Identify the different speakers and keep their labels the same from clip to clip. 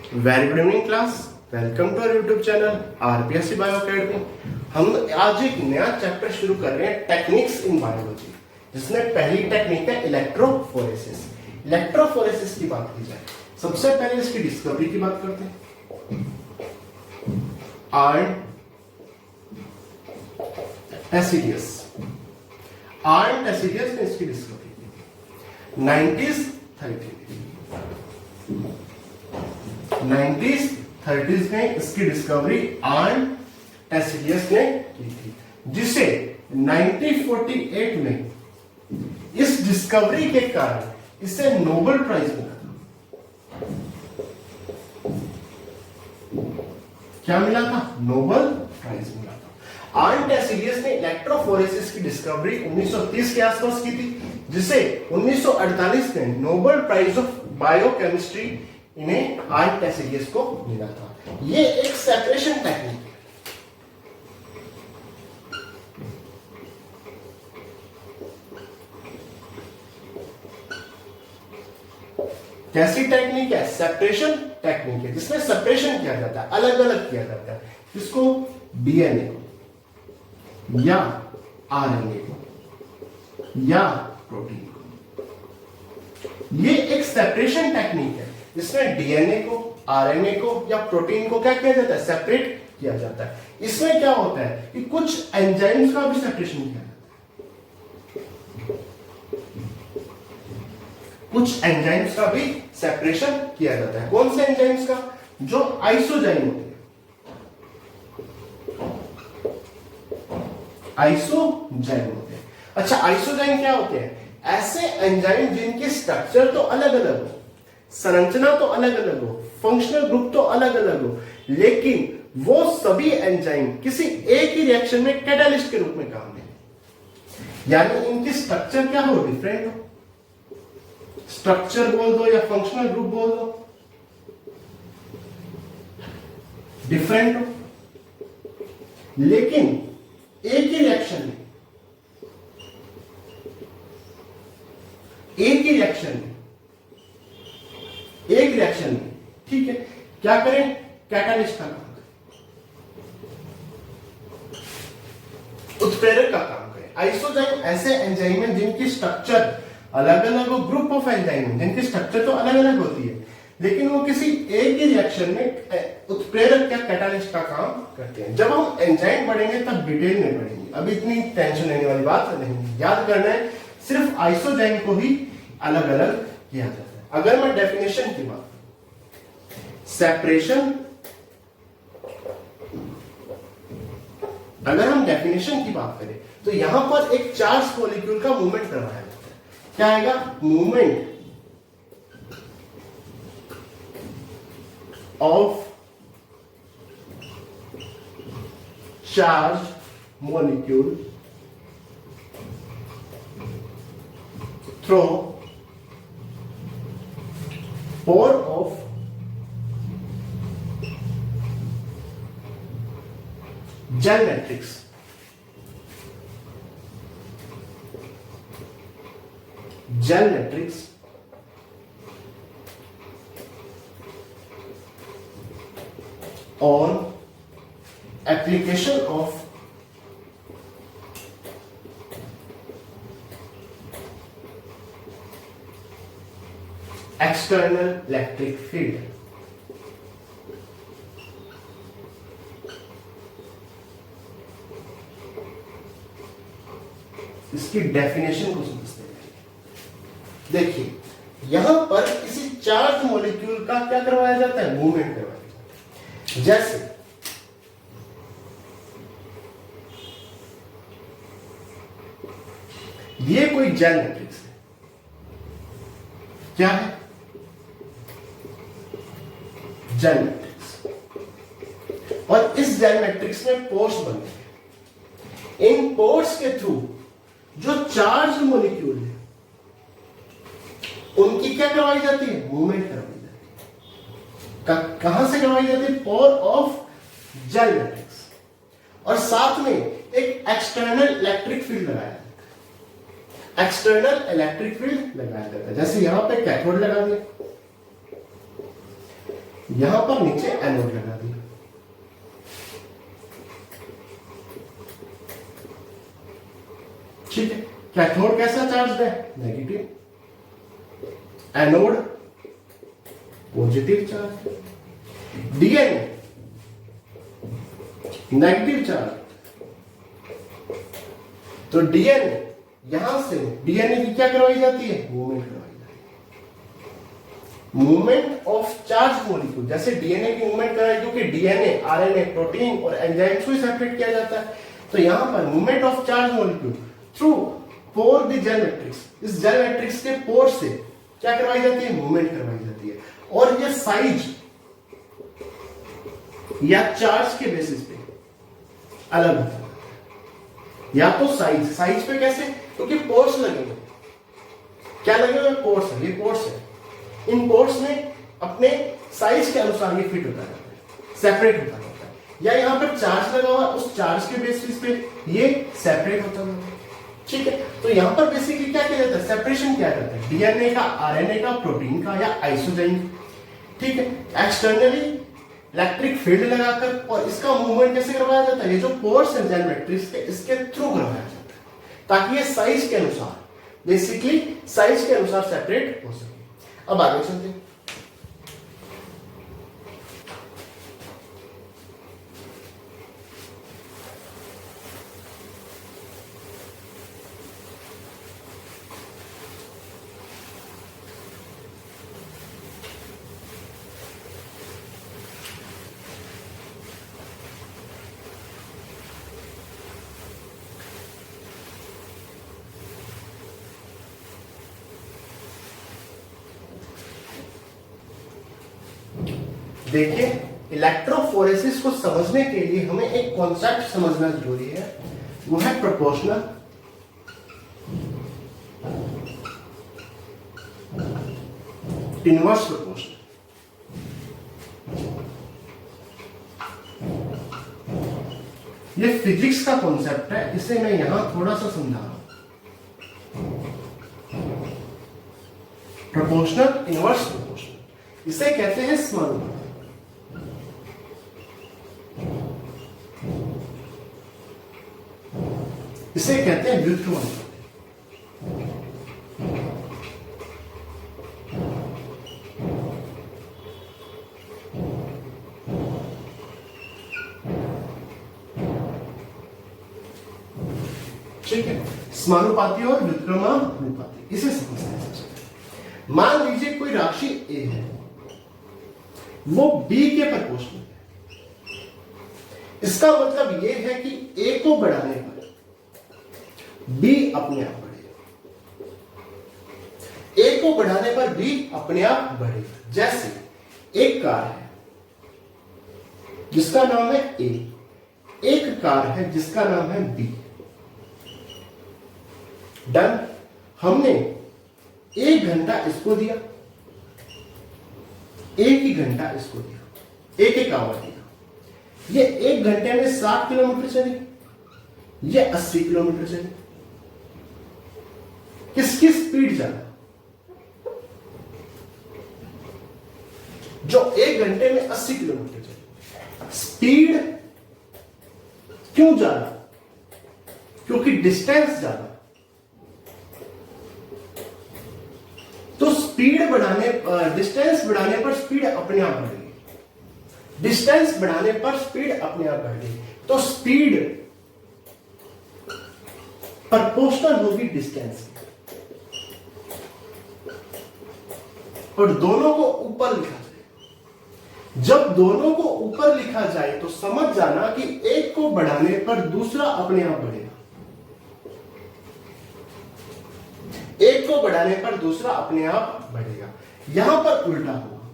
Speaker 1: Very good evening class, welcome to our YouTube channel RPSC bio academy. हम आज एक नया चैप्टर शुरू कर रहे हैं, टेक्निक्स इन बायोलॉजी, जिसमें पहली टेक्निक है इलेक्ट्रोफोरेसिस। इलेक्ट्रोफोरेसिस की बात की जाए, सबसे पहले इसकी डिस्कवरी की बात करते हैं। आर्न टेसिडियस ने इसकी डिस्कवरी की 1930s में इसकी डिस्कवरी आर्न टेसिडियस ने की थी, जिसे 1948 में इस डिस्कवरी के कारण इसे नोबेल प्राइज मिला था। क्या मिला था? नोबेल प्राइज मिला था। आर्न टेसिडियस ने इलेक्ट्रोफोरेसिस की डिस्कवरी 1930 के आसपास की थी, जिसे 1948 में नोबेल प्राइज ऑफ बायोकेमिस्ट्री इन्हें आर्न टेसिडियस को मिला था। ये एक सेपरेशन टेक्निक है। कैसी टेक्निक है? सेपरेशन टेक्निक है, जिसमें सेपरेशन किया जाता है, अलग अलग किया जाता है। किसको? डीएनए को या आरएनए को या प्रोटीन को। ये एक सेपरेशन टेक्निक है, जिसमें डीएनए को, आरएनए को या प्रोटीन को क्या किया जाता है? सेपरेट किया जाता है। इसमें क्या होता है कि कुछ एंजाइम्स का भी सेपरेशन किया जाता है, कुछ एंजाइम्स का भी सेपरेशन किया जाता है। कौन से एंजाइम्स का? जो आइसोजाइम होते हैं। आइसोजाइम होते हैं। अच्छा, आइसोजाइम क्या होते हैं? ऐसे एंजाइम जिनकी स्ट्रक्चर तो अलग अलग हो, संरचना तो अलग अलग हो, फंक्शनल ग्रुप तो अलग अलग हो, लेकिन वो सभी एंजाइम किसी एक ही रिएक्शन में कैटालिस्ट के रूप में काम दें। यानी इनकी स्ट्रक्चर क्या हो? डिफरेंट हो। स्ट्रक्चर बोल दो या फंक्शनल ग्रुप बोल दो, डिफरेंट हो, लेकिन एक ही रिएक्शन में, ठीक है, क्या करें? कैटालिस्ट का काम करें, उत्प्रेरक का काम करें। आइसोजाइम ऐसे एंजाइम हैं जिनकी स्ट्रक्चर अलग अलग हो, ग्रुप ऑफ एंजाइम जिनकी स्ट्रक्चर तो अलग अलग होती है, लेकिन वो किसी एक ही रिएक्शन में उत्प्रेरक या कैटालिस्ट का काम करते हैं। जब हम एंजाइम पढ़ेंगे तब डिटेल में पढ़ेंगे, अभी इतनी टेंशन लेने वाली बात नहीं। याद करना है, सिर्फ आइसोजाइम को ही अलग अलग किया जाता है। अगर मैं डेफिनेशन की बात, सेपरेशन, अगर हम डेफिनेशन की बात करें तो यहां पर एक चार्ज मॉलिक्यूल का मूवमेंट करवाया जाता है। क्या आएगा? Movement of charge molecule through pore of gel matrix. Gel matrix on application of external electric field। इसकी डेफिनेशन को समझते हैं। देखिए, यहां पर किसी चार्ज मॉलिक्यूल का क्या करवाया जाता है? मूवमेंट करवाया जाता है। जैसे ये कोई जेल मैट्रिक्स है। क्या है? Gel matrix. और इस जेल मैट्रिक्स में पोर्स बनते हैं। इन पोर्स के थ्रू जो चार्ज मॉलिक्यूल है उनकी क्या करवाई जाती है? मूवमेंट करवाई जाती है। कहां से करवाई जाती है? पोर ऑफ जेल मैट्रिक्स। और साथ में एक एक्सटर्नल इलेक्ट्रिक फील्ड लगाया जाता है। एक्सटर्नल इलेक्ट्रिक फील्ड लगाया जाता है। जैसे यहां पे कैथोड लगा दिया, यहां पर नीचे एनोड लगा दिया। ठीक है, कैथोड कैसा चार्ज है? Negative, anode positive charge, DNA negative charge. तो डीएनए यहां से डीएनए की क्या करवाई जाती है? मूवमेंट करवाई जाती है, मूवमेंट ऑफ चार्ज मॉलिक्यूल। जैसे डीएनए की मूवमेंट कराई, क्योंकि डीएनए, आरएनए, प्रोटीन और एंजाइम्स को सेपरेट किया जाता है। तो यहां पर movement of charge molecule through pore the gel matrix, इस जेल मैट्रिक्स के पोर से क्या करवाई जाती है? मूवमेंट करवाई जाती है। और ये साइज या चार्ज के बेसिस पे अलग होता है। या तो साइज पे कैसे? क्योंकि पोर्स लगे हुए, क्या लगे हुए? पोर्स है, ये पोर्स है। इन पोर्स में अपने साइज के अनुसार ये फिट होता है, सेपरेट होता है। या यहां पर चार्ज लगा हुआ, उस चार्ज के बेसिस पे ये सेपरेट होता है। ठीक है, तो यहां पर बेसिकली क्या किया जाता है? सेपरेशन किया जाता है डीएनए का, आरएनए का, प्रोटीन का या आइसोजाइम। ठीक है, एक्सटर्नली इलेक्ट्रिक फील्ड लगाकर, और इसका मूवमेंट कैसे करवाया जाता है? ये जो पोर्स है जेल मैट्रिक्स के, इसके थ्रू करवाया जाता है, ताकि ये साइज के अनुसार, बेसिकली साइज के अनुसार सेपरेट हो सके। अब आगे चलते हैं। देखिए, इलेक्ट्रोफोरेसिस को समझने के लिए हमें एक कॉन्सेप्ट समझना जरूरी है, वो है प्रोपोर्शनल इनवर्स प्रोपोर्शनल। ये फिजिक्स का कॉन्सेप्ट है, इसे मैं यहां थोड़ा सा समझा रहा हूं। प्रोपोर्शनल इनवर्स प्रोपोर्शनल, इसे कहते हैं समानुपाती। इसे कहते हैं व्युत्क्रमानुपाती। ठीक है, समानुपाती और व्युत्क्रमानुपाती, इसे समझते हैं। मान लीजिए कोई राशि ए है, वो बी के प्रोपोर्शनल है। इसका मतलब यह है कि ए को बढ़ाने पर बी अपने आप बढ़ेगा, ए को बढ़ाने पर बी अपने आप बढ़ेगा। जैसे एक कार है जिसका नाम है ए, एक कार है जिसका नाम है बी। डन, हमने 1 घंटा इसको दिया, 1 ही घंटा इसको दिया, 1 आवर दिया। ये 1 घंटे में 60 किलोमीटर चली, ये 80 किलोमीटर चली। किसकी स्पीड ज्यादा? जो 1 घंटे में 80 किलोमीटर चली। स्पीड क्यों ज्यादा? क्योंकि डिस्टेंस ज्यादा। तो स्पीड बढ़ाने पर, डिस्टेंस बढ़ाने पर स्पीड अपने आप बढ़ेगी, डिस्टेंस बढ़ाने पर स्पीड अपने आप बढ़ेगी। तो स्पीड प्रोपोर्शनल होगी डिस्टेंस, और दोनों को ऊपर लिखा जाए। जब दोनों को ऊपर लिखा जाए तो समझ जाना कि एक को बढ़ाने पर दूसरा अपने आप बढ़ेगा, एक को बढ़ाने पर दूसरा अपने आप बढ़ेगा। यहां पर उल्टा होगा,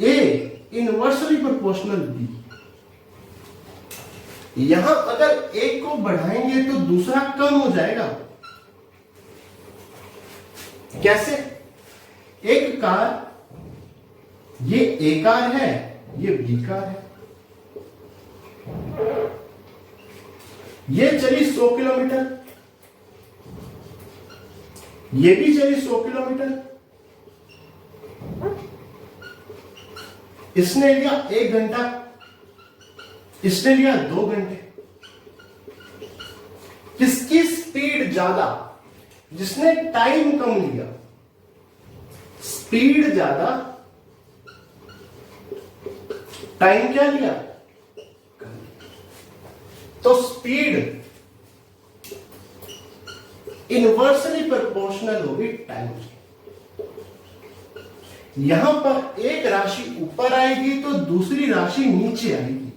Speaker 1: ए इनवर्सली प्रोपोर्शनल बी। यहां अगर एक को बढ़ाएंगे तो दूसरा कम हो जाएगा। कैसे? एक कार, ये ए कार है, ये बी कार है, ये चली 100 किलोमीटर, ये भी चली 100 किलोमीटर। इसने लिया 1 घंटा, इसने लिया 2 घंटे। किसकी स्पीड ज्यादा? जिसने टाइम कम लिया। स्पीड ज्यादा, टाइम क्या लिया? कम। तो स्पीड इनवर्सली प्रोपोर्शनल होगी टाइम की। यहां पर एक राशि ऊपर आएगी तो दूसरी राशि नीचे आएगी,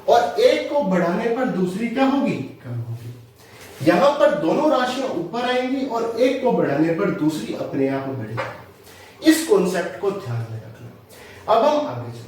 Speaker 1: और एक को बढ़ाने पर दूसरी क्या होगी? कम होगी। यहां पर दोनों राशियां ऊपर आएंगी और एक को बढ़ाने पर दूसरी अपने आप बढ़ेगी। इस कॉन्सेप्ट को ध्यान में रखना। अब हम आगे चलते हैं।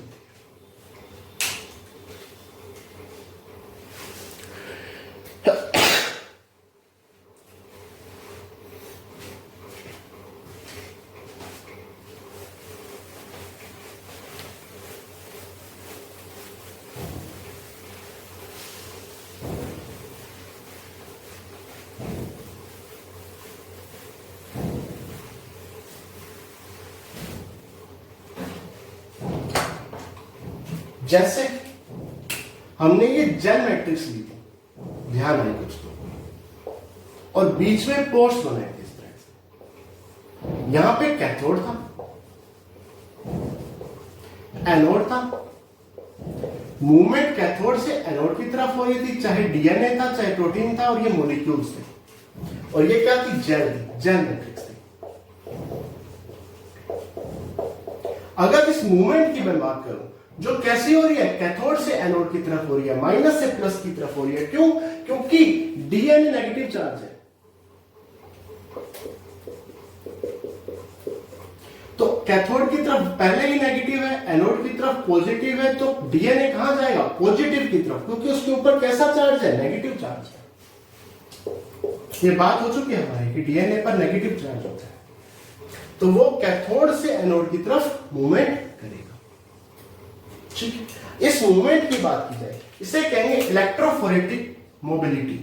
Speaker 1: जैसे हमने ये जेल मैट्रिक्स ली थी, ध्यान है कुछ तो, और बीच में पोर्स बनाए थे इस तरह से। यहां पे कैथोड था, एनोड था। मूवमेंट कैथोड से एनोड की तरफ हो रही थी, चाहे डीएनए था चाहे प्रोटीन था, और ये मॉलिक्यूल्स थे। और ये क्या थी? जेल थी, जेल मैट्रिक्स थी। अगर इस मूवमेंट की मैं बात करूं, जो कैसी हो रही है? कैथोड से एनोड की तरफ हो रही है, माइनस से प्लस की तरफ हो रही है। क्यों? क्योंकि डीएनए नेगेटिव चार्ज है। तो कैथोड की तरफ पहले ही नेगेटिव है, एनोड की तरफ पॉजिटिव है, तो डीएनए कहां जाएगा? पॉजिटिव की तरफ, क्योंकि उसके ऊपर कैसा चार्ज है? नेगेटिव चार्ज है। ये बात हो चुकी है हमारी कि डीएनए पर नेगेटिव चार्ज होता है, तो वो कैथोड से एनोड की तरफ मूवमेंट करेगा। ठीक है, इस मूवमेंट की बात की जाए, इसे कहेंगे इलेक्ट्रोफोरेटिक मोबिलिटी।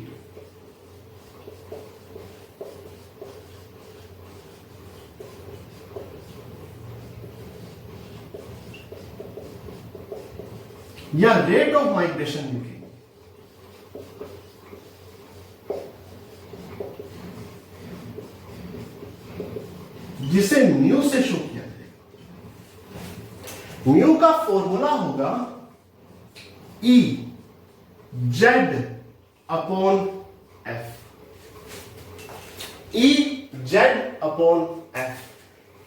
Speaker 1: या रेट ऑफ माइग्रेशन लिखेंगे। जिसे म्यू से शो किया जाएगा। म्यू का फॉर्मूला होगा E Z upon F. E Z upon F.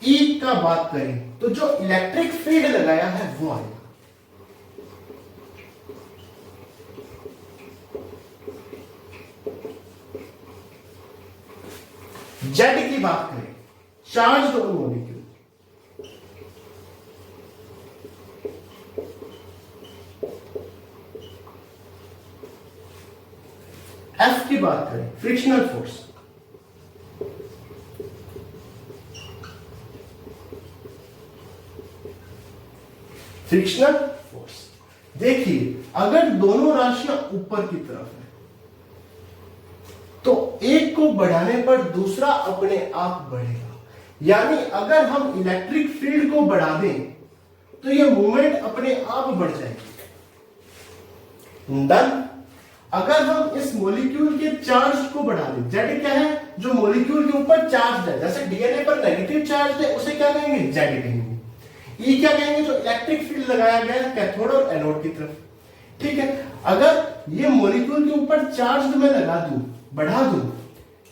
Speaker 1: E का बात करें तो जो इलेक्ट्रिक फील्ड लगाया है वो आएगा। जेड की बात करें, चार्ज ऑन मॉलिक्यूल। एफ की बात करें, फ्रिक्शनल फोर्स। Frictional force. देखिए, अगर दोनों राशियां ऊपर की तरफ है तो एक को बढ़ाने पर दूसरा अपने आप बढ़ेगा। यानी अगर हम इलेक्ट्रिक फील्ड को बढ़ा दें तो यह मूवमेंट अपने आप बढ़ जाएगी। डन। अगर हम इस मॉलिक्यूल के चार्ज को बढ़ा दें, जेड क्या है? जो मॉलिक्यूल के ऊपर चार्ज है, जैसे डीएनए पर नेगेटिव चार्ज है, उसे क्या कहेंगे? जेड कहेंगे। ई क्या कहेंगे? जो इलेक्ट्रिक फील्ड लगाया गया है कैथोड और एनोड की तरफ। ठीक है, अगर ये मॉलिक्यूल के ऊपर चार्ज मैं लगा दूं, बढ़ा दूं,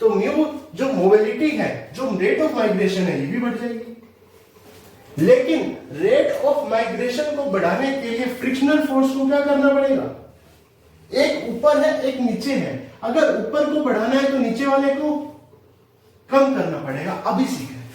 Speaker 1: तो म्यू जो मोबिलिटी है, जो रेट ऑफ माइग्रेशन है, ये भी बढ़ जाएगी। लेकिन रेट ऑफ माइग्रेशन को बढ़ाने के लिए फ्रिक्शनल फोर्स को क्या करना पड़ेगा? एक ऊपर है, एक नीचे है। अगर ऊपर को बढ़ाना है तो नीचे वाले को कम करना पड़ेगा। अभी सीख रहे हैं।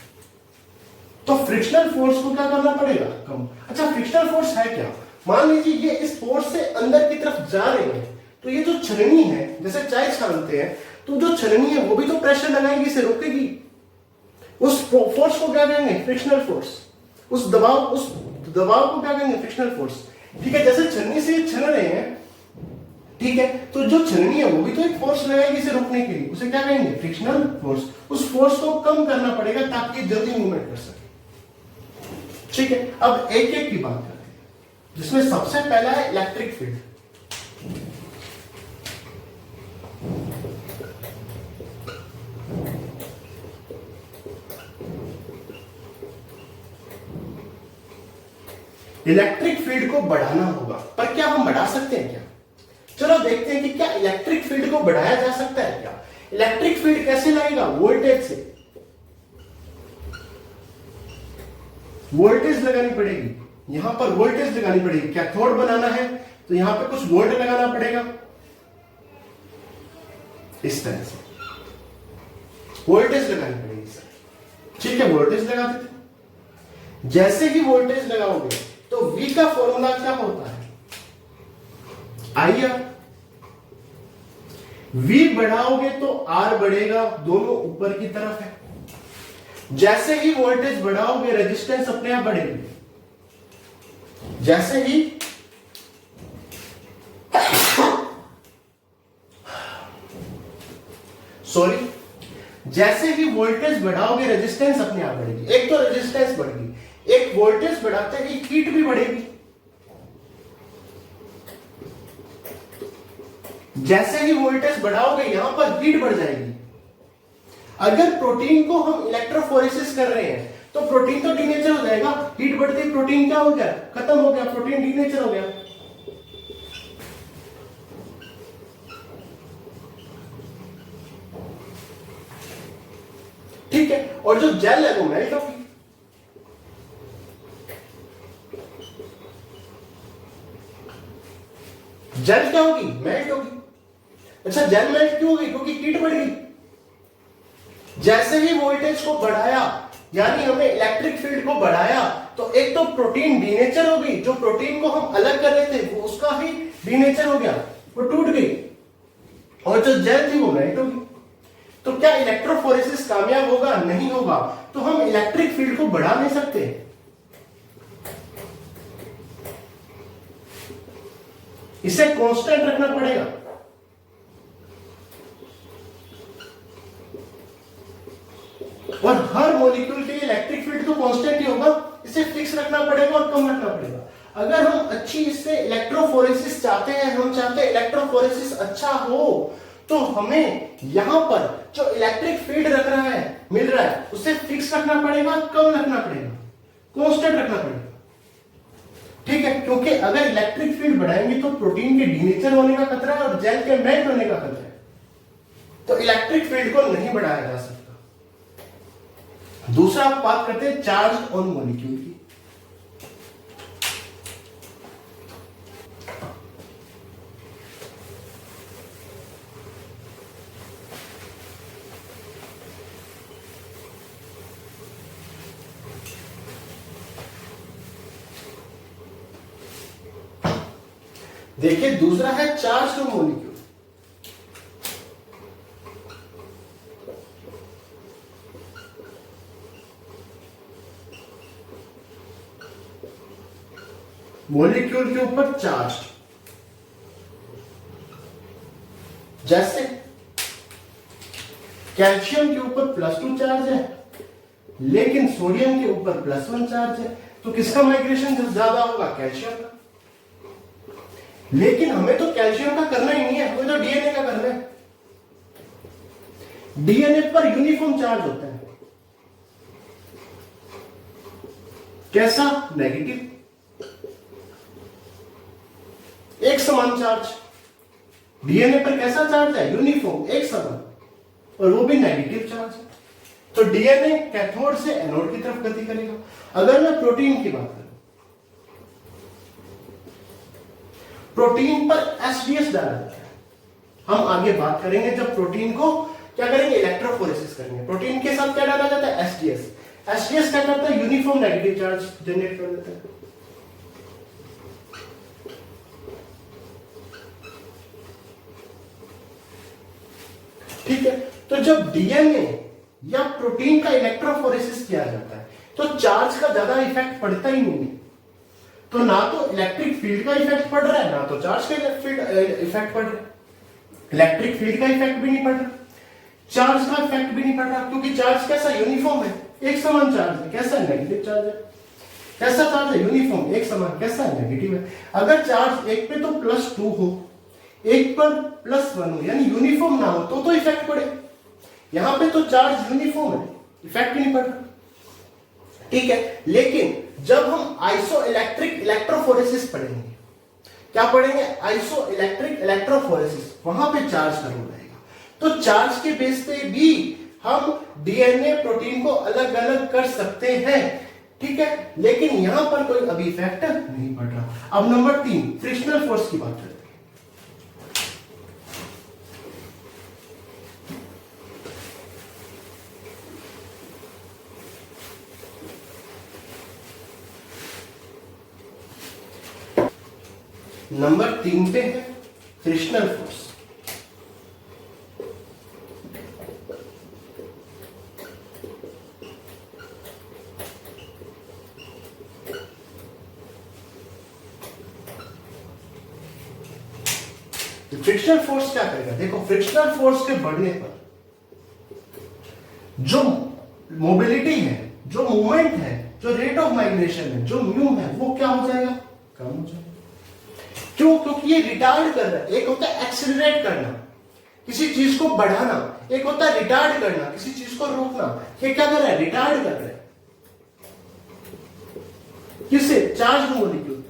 Speaker 1: तो फ्रिक्शनल फोर्स को क्या करना पड़ेगा? कम। अच्छा, फ्रिक्शनल फोर्स है क्या? मान लीजिए ये इस फोर्स से अंदर की तरफ जा रहे हैं, तो ये जो छलनी है, जैसे चाय छानते हैं, तो जो छलनी है वो भी तो प्रेशर लगाएगी, इसे रोकेगी। उस फोर्स को क्या कहेंगे? Frictional force. उस दबाव को क्या कहेंगे? Frictional force. ठीक है, जैसे छलनी से छन रहे हैं, ठीक है, तो जो छलनी है वो भी तो एक फोर्स लगाएगी इसे रोकने के लिए, उसे क्या कहेंगे? Frictional force. उस फोर्स को कम करना पड़ेगा ताकि जल्दी मूवमेंट कर सके। ठीक है, अब एक एक की बात करते हैं, जिसमें सबसे पहला है इलेक्ट्रिक फील्ड। इलेक्ट्रिक फील्ड को बढ़ाना होगा, पर क्या हम बढ़ा सकते हैं क्या? चलो देखते हैं कि क्या इलेक्ट्रिक फील्ड को बढ़ाया जा सकता है क्या। इलेक्ट्रिक फील्ड कैसे लगेगा? वोल्टेज से। वोल्टेज लगानी पड़ेगी, यहां पर वोल्टेज लगानी पड़ेगी। कैथोड बनाना है तो यहां पे कुछ वोल्ट लगाना पड़ेगा, इस तरह से वोल्टेज लगानी पड़ेगी सर। ठीक है, वोल्टेज लगा देते। जैसे ही वोल्टेज लगाओगे तो V का फॉर्मूला क्या होता है? IR। V बढ़ाओगे तो R बढ़ेगा, दोनों ऊपर की तरफ है। जैसे ही वोल्टेज बढ़ाओगे रेजिस्टेंस अपने आप बढ़ेगी। जैसे ही जैसे ही वोल्टेज बढ़ाओगे रेजिस्टेंस अपने आप बढ़ेगी। एक तो रेजिस्टेंस बढ़ेगी, एक वोल्टेज बढ़ाते ही हीट भी बढ़ेगी। जैसे ही वोल्टेज बढ़ाओगे यहां पर हीट बढ़ जाएगी। अगर प्रोटीन को हम इलेक्ट्रोफोरेसिस कर रहे हैं तो प्रोटीन तो डीनेचर हो जाएगा। हीट बढ़ते ही प्रोटीन क्या हो गया? खत्म हो गया, प्रोटीन डीनेचर हो गया। ठीक है, और जो जेल है वो मेल्ट होगी। जेल क्या होगी? मेल्ट होगी। अच्छा, जेल मेल्ट क्यों होगी? क्योंकि हीट बढ़ गई। जैसे ही वोल्टेज को बढ़ाया, यानी हमने इलेक्ट्रिक फील्ड को बढ़ाया, तो एक तो प्रोटीन डीनेचर हो गई। जो प्रोटीन को हम अलग कर रहे थे वो उसका ही डीनेचर हो गया, वो टूट गई। और जो जेल थी वो मेल्ट होगी। तो क्या इलेक्ट्रोफोरेसिस कामयाब होगा? नहीं होगा। तो हम इलेक्ट्रिक फील्ड को बढ़ा नहीं सकते। इसे कांस्टेंट रखना पड़ेगा। और हर मॉलिक्यूल के लिए इलेक्ट्रिक फील्ड तो कांस्टेंट ही होगा, इसे फिक्स रखना पड़ेगा और कम रखना पड़ेगा। अगर हम अच्छी इससे इलेक्ट्रोफोरेसिस चाहते हैं, हम चाहते हैं इलेक्ट्रोफोरेसिस अच्छा हो, तो हमें यहां पर जो इलेक्ट्रिक फील्ड रख रहा है, मिल रहा है, उसे फिक्स रखना पड़ेगा, कम रखना पड़ेगा, कांस्टेंट रखना पड़ेगा। ठीक है, क्योंकि अगर इलेक्ट्रिक फील्ड बढ़ाएंगे तो प्रोटीन के डीनेचर होने का खतरा है और जेल के मेल्ट होने का खतरा है। तो इलेक्ट्रिक फील्ड को नहीं बढ़ाया जा सकता। दूसरा आप बात करते हैं चार्ज ऑन मॉलिक्यूल की। देखिए, दूसरा है चार्ज ऑन मॉलिक्यूल। मॉलिक्यूल के ऊपर चार्ज, जैसे कैल्शियम के ऊपर +2 चार्ज है, लेकिन सोडियम के ऊपर +1 चार्ज है। तो किसका माइग्रेशन ज्यादा होगा? कैल्शियम का। लेकिन हमें तो कैल्शियम का करना ही नहीं है, हमें तो डीएनए का करना है। डीएनए पर यूनिफॉर्म चार्ज होता है। कैसा? नेगेटिव, एक समान चार्ज। डीएनए पर कैसा चार्ज है? यूनिफॉर्म, एक समान, और वो भी नेगेटिव चार्ज है। तो डीएनए कैथोड से एनोड की तरफ गति करेगा। अगर मैं प्रोटीन की बात करूं, प्रोटीन पर एसडीएस डाला जाता है। हम आगे बात करेंगे जब प्रोटीन को क्या करेंगे? इलेक्ट्रोफोरेसिस करेंगे। प्रोटीन के साथ क्या डाला जाता है? एसडीएस। एसडीएस क्या करता है? यूनिफॉर्म नेगेटिव चार्ज जनरेट कर देता है। ठीक है, तो जब डीएनए या प्रोटीन का इलेक्ट्रोफोरेसिस किया जाता है तो चार्ज का ज्यादा इफेक्ट पड़ता ही नहीं है। तो ना तो इलेक्ट्रिक फील्ड का इफेक्ट पड़ रहा है, ना तो चार्ज का इफेक्ट पड़ रहा है। इलेक्ट्रिक फील्ड का इफेक्ट भी नहीं पड़ रहा, चार्ज का इफेक्ट भी नहीं पड़ रहा, क्योंकि चार्ज कैसा? यूनिफॉर्म है, एक समान चार्ज है। कैसा? नेगेटिव चार्ज है। कैसा चार्ज है? यूनिफॉर्म, एक समान। कैसा है? नेगेटिव है। अगर चार्ज एक पे तो +2 हो, एक पर +1 हो, यानी यूनिफॉर्म ना हो तो इफेक्ट पड़े। यहां पे तो चार्ज यूनिफॉर्म है, इफेक्ट ही नहीं पड़ रहा। ठीक है, लेकिन जब हम आइसो इलेक्ट्रिक इलेक्ट्रोफोरेसिस पढ़ेंगे, क्या पढ़ेंगे? आइसो इलेक्ट्रिक इलेक्ट्रोफोरेसिस, वहां पे चार्ज का रोल आएगा। तो चार्ज के बेस पे भी हम डीएनए प्रोटीन को अलग अलग कर सकते हैं। ठीक है, लेकिन यहां पर कोई अभी इफेक्ट नहीं पड़ रहा। अब नंबर 3, फ्रिक्शनल फोर्स की बात करते हैं। नंबर 3 पे है फ्रिक्शनल फोर्स। फ्रिक्शनल फोर्स क्या करेगा? देखो, फ्रिक्शनल फोर्स के बढ़ने पर जो मोबिलिटी है, जो मूवमेंट है, जो रेट ऑफ माइग्रेशन है, जो म्यू है, वो क्या हो जाएगा? कम हो जाएगा। क्यों? क्योंकि ये रिटार्ड कर रहा है। एक होता है एक्सीलरेट करना, किसी चीज को बढ़ाना, एक होता है रिटार्ड करना, किसी चीज को रोकना। ये क्या कर रहा है? रिटार्ड कर रहा है। किससे? चार्ज मॉलिक्यूल को।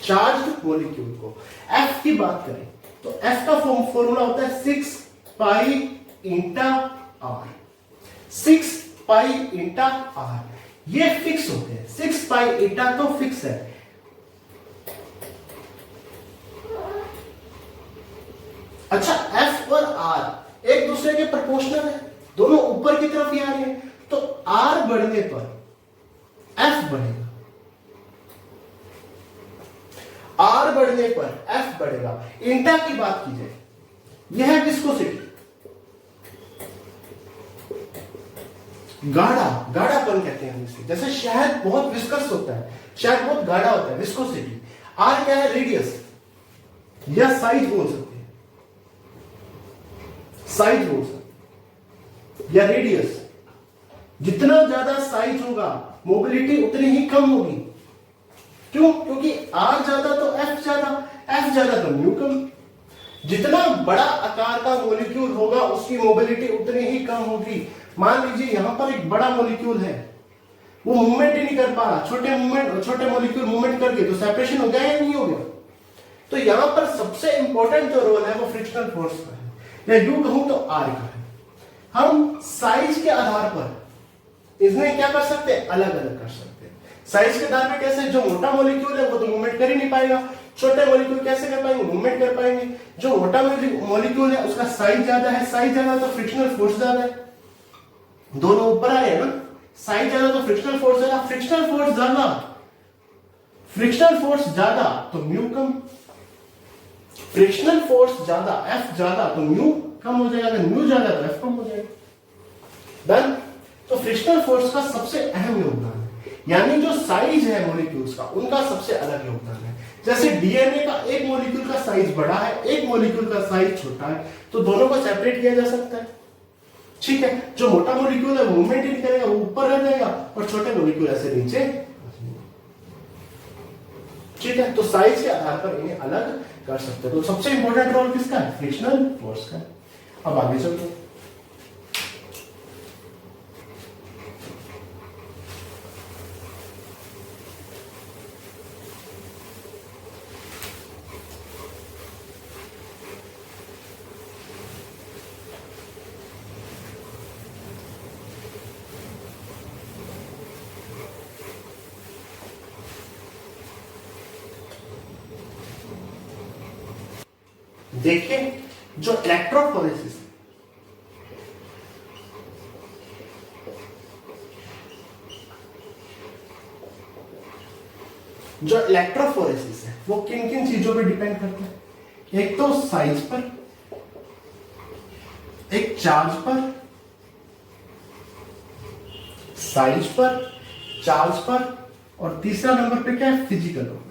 Speaker 1: चार्ज मॉलिक्यूल को। एफ की बात करें तो एफ का फॉर्मूला होता है 6 पाई इंटा आर। 6 पाई इंटा आर ये फिक्स होते हैं। 6 पाई इंटा तो फिक्स है। अच्छा, एफ और आर एक दूसरे के प्रोपोर्शनल है, दोनों ऊपर की तरफ ही आ रहे हैं, तो आर बढ़ने पर एफ बढ़ेगा, आर बढ़ने पर एफ बढ़ेगा। इंटा की बात की जाए, यह है विस्कोसिटी, गाढ़ापन कहते हैं इसे। जैसे शहद बहुत विस्कस होता है, शहद बहुत गाढ़ा होता है, विस्कोसिटी। आर क्या है? रेडियस या साइज बोल सकते हैं, साइज बोल सकते या रेडियस। जितना ज्यादा साइज होगा मोबिलिटी उतनी ही कम होगी। क्यों? क्योंकि आर ज्यादा तो एफ ज्यादा, एफ ज्यादा तो म्यू कम। जितना बड़ा आकार का मॉलिक्यूल होगा उसकी मोबिलिटी उतनी ही कम होगी। मान लीजिए यहां पर एक बड़ा मॉलिक्यूल है, वो मूवमेंट ही नहीं कर पा रहा, छोटे मॉलिक्यूल मूवमेंट करके, तो सेपरेशन हो गया या नहीं हो गया? तो यहां पर सबसे इंपॉर्टेंट जो रोल है वो फ्रिक्शनल फोर्स का है, या यूं कहूं तो आर का है। हम साइज के आधार पर इसमें क्या कर सकते हैं? अलग अलग कर सकते हैं। साइज के आधार पर कैसे? जो मोटा मॉलिक्यूल है वो तो मूवमेंट कर ही नहीं पाएगा, छोटे मॉलिक्यूल कैसे कर पाएंगे? मूवमेंट कर पाएंगे। जो मोटा मॉलिक्यूल है उसका साइज ज्यादा है, साइज ज्यादा तो फ्रिक्शनल फोर्स ज्यादा है, दोनों ऊपर आ रहे हैं ना। साइज ज्यादा तो फ्रिक्शनल फोर्स ज्यादा, फ्रिक्शनल फोर्स ज्यादा, फ्रिक्शनल फोर्स ज्यादा तो म्यू कम, फ्रिक्शनल फोर्स ज्यादा, एफ ज्यादा तो म्यू कम हो जाएगा, अगर म्यू ज्यादा तो एफ कम हो जाएगा। डन। तो फ्रिक्शनल फोर्स का सबसे अहम योगदान है, यानी जो साइज है मॉलिक्यूल्स का उनका सबसे अलग योगदान है। जैसे डीएनए का एक मॉलिक्यूल का साइज बड़ा है, एक मॉलिक्यूल का साइज छोटा है, तो दोनों को सेपरेट किया जा सकता है। ठीक है, जो मोटा मॉलिक्यूल है वो मूवमेंट ही नहीं करेगा, वो ऊपर रह जाएगा, और छोटे मॉलिक्यूल ऐसे नीचे। ठीक है, तो साइज के आधार पर इन्हें अलग कर सकते हैं। तो सबसे इंपॉर्टेंट रोल किसका है? फ्रिक्शनल फोर्स का। अब आगे चलते हैं। देखिए, जो इलेक्ट्रोफोरेसिस है, जो इलेक्ट्रोफोरेसिस है वो किन किन चीजों पे डिपेंड करता है? एक तो साइज पर, एक चार्ज पर, साइज पर, चार्ज पर, और तीसरा नंबर पे क्या है? Physical properties.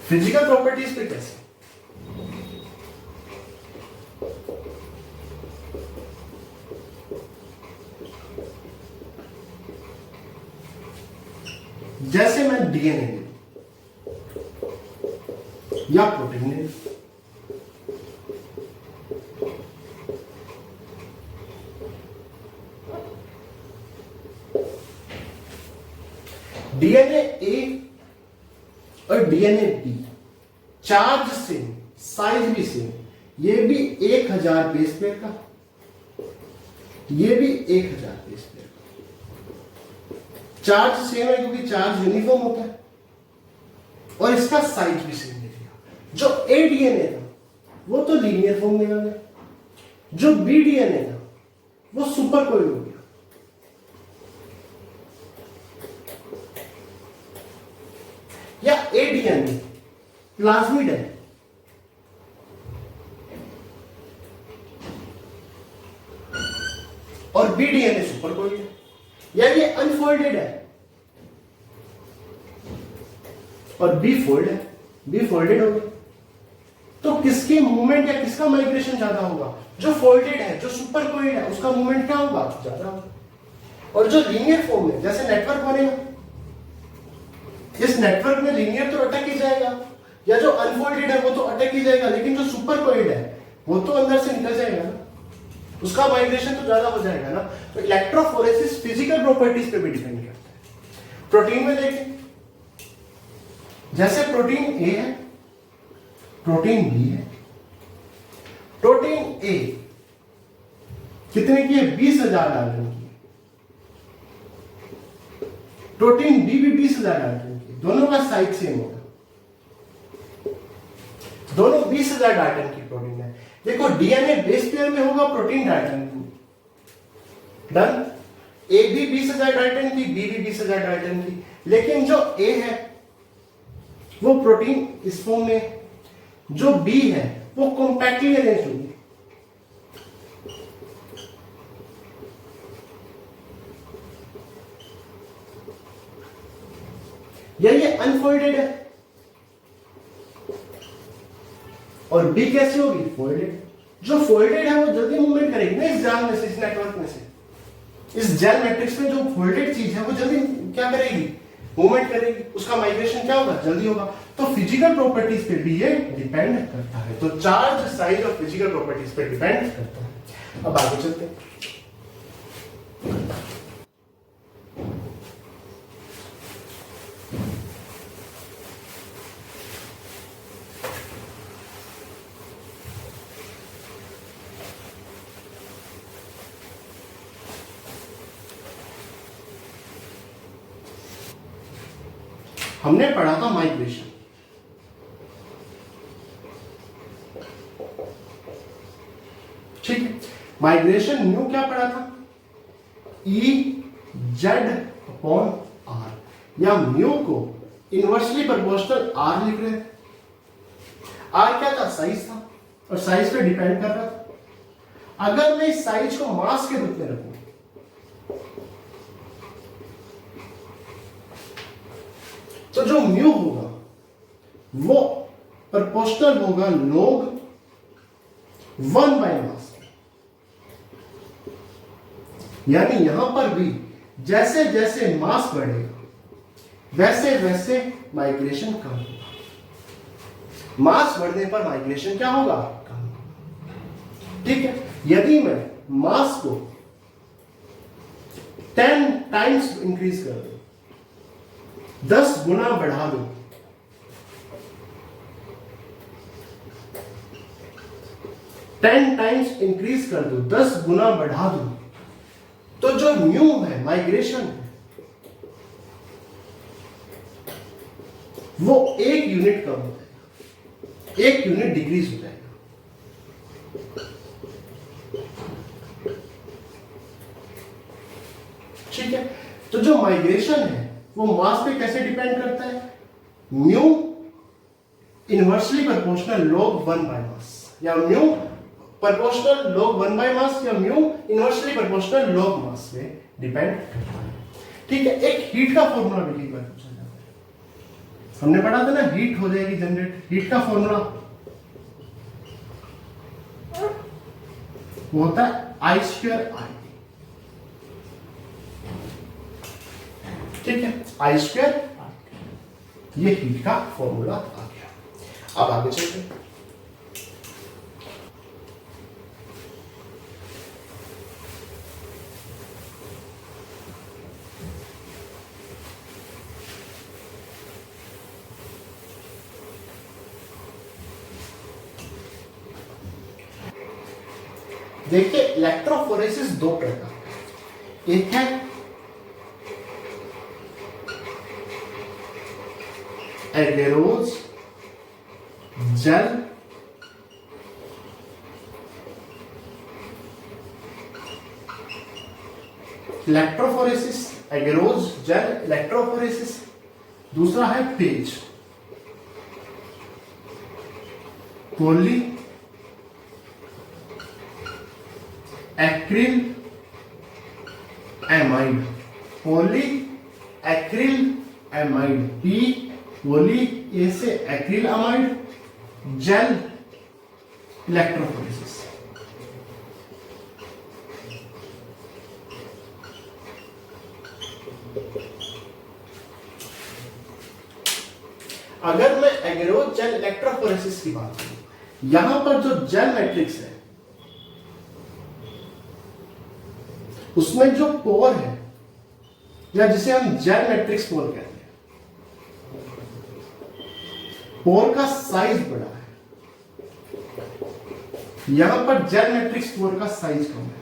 Speaker 1: फिजिकल प्रॉपर्टीज पे कैसे? जैसे मैं डीएनए ले या प्रोटीन ले, डीएनए ए और DNA B charge same, size भी सेम, ये भी 1000 बेस पेयर का, ये भी 1000 बेस पेयर का। चार्ज सेम है क्योंकि चार्ज यूनिफॉर्म होता है, और इसका साइज भी सेम दे दिया। जो ए डीएनए था वो तो लीनियर फॉर्म में आ गया, जो बी डीएनए था वो सुपर कोइल हो गया। या ए डीएनए प्लाज्मिड है, और बी डीएनए सुपर कोइल है, या ये अनफोल्डेड है और बी फोल्ड है, बी फोल्डेड हो गया। तो किसकी मूवमेंट या किसका माइग्रेशन ज्यादा होगा? जो फोल्डेड है, जो सुपर कोइल है, उसका मूवमेंट क्या होगा? ज्यादा होगा। और जो लीनियर फॉर्म में, जैसे नेटवर्क बनेगा, इस नेटवर्क में लीनियर तो अटक ही जाएगा, या जो अनफोल्डेड है वो तो अटक ही जाएगा, लेकिन जो सुपर कोइल है वो तो अंदर से निकल जाएगा ना, उसका माइग्रेशन तो ज्यादा हो जाएगा ना। तो इलेक्ट्रोफोरेसिस फिजिकल प्रॉपर्टीज पे भी डिपेंड करता है। प्रोटीन में देखें, जैसे प्रोटीन ए है, प्रोटीन बी है। प्रोटीन ए कितने की है? 20,000 डाल्टन की। प्रोटीन बी भी 20,000 डाल्टन की। दोनों का साइज सेम होगा, दोनों 20,000 डाल्टन की प्रोटीन है। देखो डीएनए बेस पेयर में होगा प्रोटीन डाल्टन की, डन। ए भी 20,000 डाल्टन की, बी भी 20,000 डाल्टन की, लेकिन जो ए है वो प्रोटीन इस फॉर्म में, जो बी है वो कॉम्पैक्टली अरेंज होगी। या ये अनफोल्डेड है, और बी कैसी होगी? फोल्डेड। जो फोल्डेड है वो जल्दी मूवमेंट करेगी ना इस जाल में से, इस नेटवर्क में से। इस जेल मैट्रिक्स में जो फोल्डेड चीज है वो जल्दी क्या करेगी? मूवमेंट करेगी, उसका माइग्रेशन क्या होगा? जल्दी होगा। तो फिजिकल प्रॉपर्टीज पे भी ये डिपेंड करता है। तो चार्ज, साइज और फिजिकल प्रॉपर्टीज पे डिपेंड करता है। अब आगे चलते हैं। हमने पढ़ा था माइग्रेशन, ठीक है। माइग्रेशन न्यू क्या पढ़ा था? ई जेड अपॉन आर, या म्यू को इनवर्सली प्रोपोर्शनल आर लिख रहे थे। आर क्या था? साइज था, और साइज पे डिपेंड कर रहा था। अगर मैं इस साइज को मास के रूप में रखूं, तो जो म्यू होगा वो प्रोपोर्शनल होगा log 1 बाय मास। यानी यहां पर भी जैसे जैसे मास बढ़ेगा वैसे वैसे माइग्रेशन कम होगा। मास बढ़ने पर माइग्रेशन क्या होगा? कम होगा, ठीक है। यदि मैं मास को 10 टाइम्स इंक्रीज कर दूं, 10 गुना बढ़ा दूं, टेन टाइम्स इंक्रीज कर दूं, 10 गुना बढ़ा दूं, तो जो म्यू है, माइग्रेशन है, वो 1 यूनिट कम हो जाएगा, 1 यूनिट डिक्रीज हो जाएगा। ठीक है। तो जो माइग्रेशन है वो मास पे कैसे डिपेंड करता है? Mu inversely proportional log 1 by mass, या mu proportional log 1 by mass, या mu inversely proportional log mass पे डिपेंड करता है। ठीक है। एक हीट का फॉर्मूला भी एक बार पूछा जाता है। हमने पढ़ा था ना, हीट हो जाएगी जनरेट। हीट का फॉर्मूला वो होता है आई स्क्वायर आर टी। ठीक है, आई स्क्वायर आर टी, ये हीट का फॉर्मूला आ गया। अब आगे चलते हैं। देखिए इलेक्ट्रोफोरेसिस दो प्रकार का, एक है agarose gel electrophoresis, agarose gel electrophoresis. दूसरा है PAGE, polyacrylamide, polyacrylamide, P poly A से एक्रिल अमाइड, जेल इलेक्ट्रोफोरेसिस। अगर मैं एगेरोस जेल इलेक्ट्रोफोरेसिस की बात करूं, यहां पर जो जेल मैट्रिक्स है उसमें जो पोर है, या जिसे हम जेल मैट्रिक्स पोर कहते हैं, पोर का साइज बड़ा है, यहां पर जेल मैट्रिक्स पोर का साइज कम है।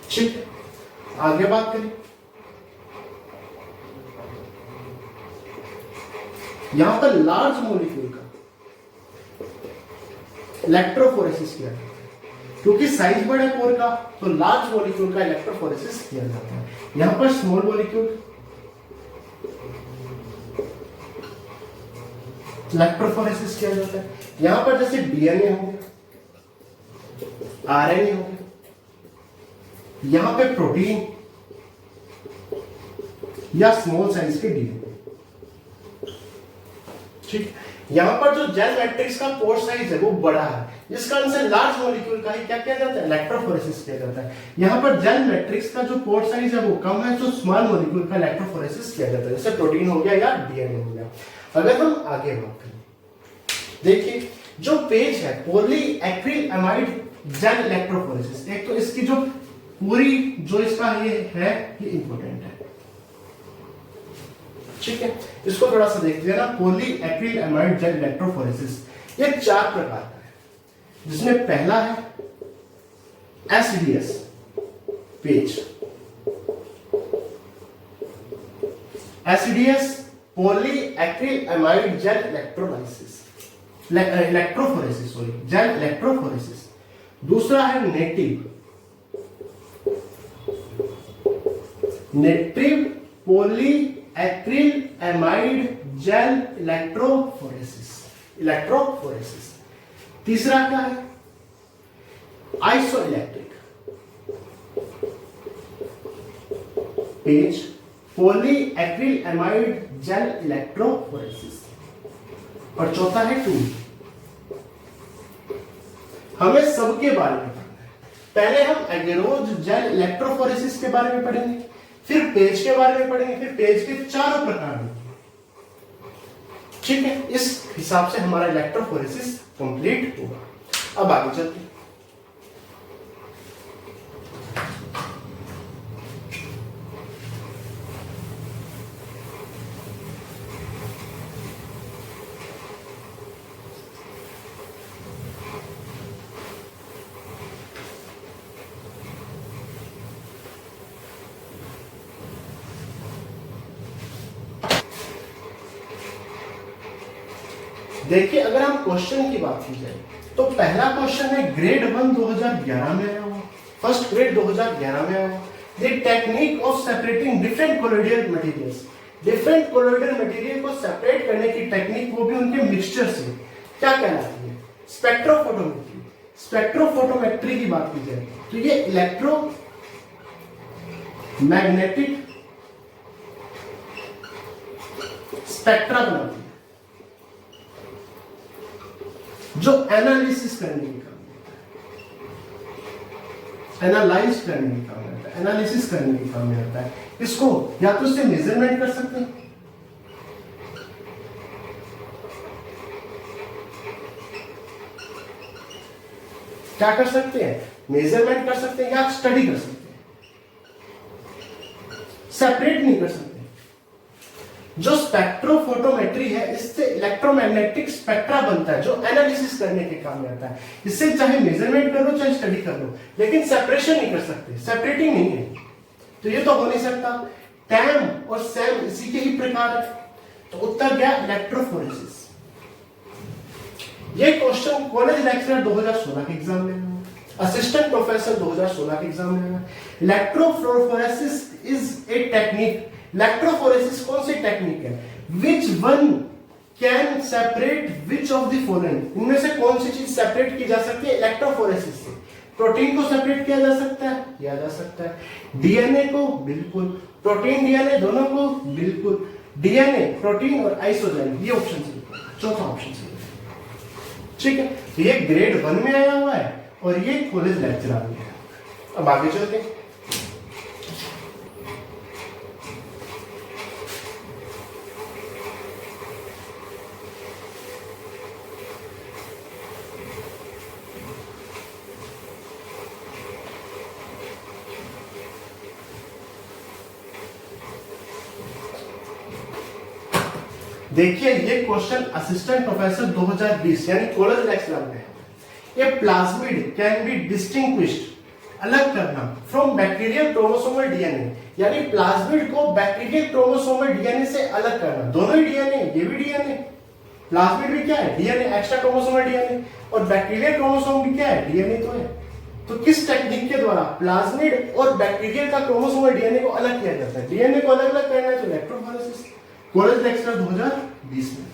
Speaker 1: ठीक है, आगे बात करें। यहां पर लार्ज मॉलिक्यूल का इलेक्ट्रोफोरेसिस किया जाता है, क्योंकि साइज बड़ा है पोर का, तो लार्ज मॉलिक्यूल का इलेक्ट्रोफोरेसिस किया जाता है। यहां पर स्मॉल मॉलिक्यूल इलेक्ट्रोफोरेसिस किया जाता है। यहां पर जैसे डीएनए हो गया, आरएनए हो गया, यहां पे प्रोटीन या स्मॉल साइज के डीएनए। ठीक, यहां पर जो जेल मैट्रिक्स का पोर साइज है वो बड़ा है, जिस कारण से लार्ज मॉलिक्यूल का ही क्या किया जाता है, इलेक्ट्रोफोरेसिस किया जाता है। यहां पर जेल मैट्रिक्स का जो पोर साइज है वो कम है, जो स्मॉल मॉलिक्यूल का इलेक्ट्रोफोरेसिस किया जाता है, जैसे प्रोटीन हो गया या डीएनए हो गया। अगर हम आगे बात करें, देखिए जो पेज है poly acryl amide gel electrophoresis, एक तो इसकी जो पूरी जो इसका ये है ये इंपॉर्टेंट है। ठीक है, इसको थोड़ा सा देखते हैं ना। Polyacrylamide gel electrophoresis ये 4 प्रकार का है, जिसमें पहला है SDS PAGE, SDS polyacrylamide gel electrophoresis gel electrophoresis. दूसरा है native polyacrylamide gel electrophoresis. तीसरा क्या है, isoelectric PAGE polyacrylamide gel electrophoresis. और चौथा है टूल। हमें सबके बारे में पढ़ना है। पहले हम एगेरोस जेल इलेक्ट्रोफोरेसिस के बारे में पढ़ेंगे, फिर पेज के बारे में पढ़ेंगे, फिर पेज के 4 प्रकार होंगे। ठीक है, इस हिसाब से हमारा इलेक्ट्रोफोरेसिस कंप्लीट होगा। अब आगे चलते हैं। देखिए अगर हम क्वेश्चन की बात की जाए तो पहला क्वेश्चन है ग्रेड 1 2011 में आया हुआ, फर्स्ट ग्रेड 2011 में आया हुआ। The technique of separating different colloidal materials, different colloidal material को सेपरेट करने की टेक्निक, वो भी उनके मिक्सचर से, क्या कहलाती है, स्पेक्ट्रोफोटोमेट्री। स्पेक्ट्रोफोटोमेट्री की बात की जाए तो ये इलेक्ट्रोमैग्नेटिक स्पेक्ट्रा बनाती है जो एनालिसिस करने के काम आता है, एनालाइज करने के काम आता है, एनालिसिस करने के काम में आता है। इसको या तो इससे मेजरमेंट कर सकते हैं, क्या कर सकते हैं, मेजरमेंट कर सकते हैं या स्टडी कर सकते हैं, सेपरेट नहीं कर सकते। जो स्पेक्ट्रोफोटोमेट्री है इससे इलेक्ट्रोमैग्नेटिक स्पेक्ट्रा बनता है जो एनालिसिस करने के काम में आता है। इससे चाहे मेजरमेंट कर लो चाहे स्टडी कर लो, लेकिन सेपरेशन नहीं कर सकते, सेपरेटिंग नहीं है, तो ये तो हो नहीं सकता। टैम और सैम इसी के ही प्रकार है, तो उत्तर गया इलेक्ट्रोफोरेसिस। ये क्वेश्चन कॉलेज लेक्चरर 2016 के एग्जाम में आया, असिस्टेंट प्रोफेसर 2016 के एग्जाम में आया। Electrophoresis is a technique, electrophoresis कौन सी टेक्निक है, which one can separate which of the following, इनमें से कौन सी चीज सेपरेट की जा सकती है इलेक्ट्रोफोरेसिस से। प्रोटीन को सेपरेट किया जा सकता है, किया जा सकता है। डीएनए को बिल्कुल, प्रोटीन डीएनए दोनों को बिल्कुल, डीएनए प्रोटीन और आइसोजाइम, ये ऑप्शन से चौथा ऑप्शन से, ठीक है। तो ये ग्रेड 1 में आया हुआ है और ये कॉलेज लेक्चरर में है। अब आगे चलते हैं। देखिए ये क्वेश्चन असिस्टेंट प्रोफेसर 2020 यानी कॉलेज लेक्चरर में है। ये प्लाज्मिड कैन बी डिस्टिंग्विश्ड, अलग करना, फ्रॉम बैक्टीरियल क्रोमोसोमल डीएनए, यानी प्लाज्मिड को बैक्टीरियल क्रोमोसोमल डीएनए से अलग करना। दोनों ही डीएनए, ये भी डीएनए, प्लाज्मिड भी क्या है डीएनए, एक्स्ट्रा क्रोमोसोमल डीएनए, और बैक्टीरियल क्रोमोसोम भी क्या है डीएनए तो है। तो किस टेक्निक के द्वारा प्लाज्मिड और बैक्टीरियल का क्रोमोसोमल डीएनए को अलग किया जाता है। डीएनए को अलग अलग करना है तो इलेक्ट्रोफोरेसिस। कॉलेज लेक्चरर 2020 में।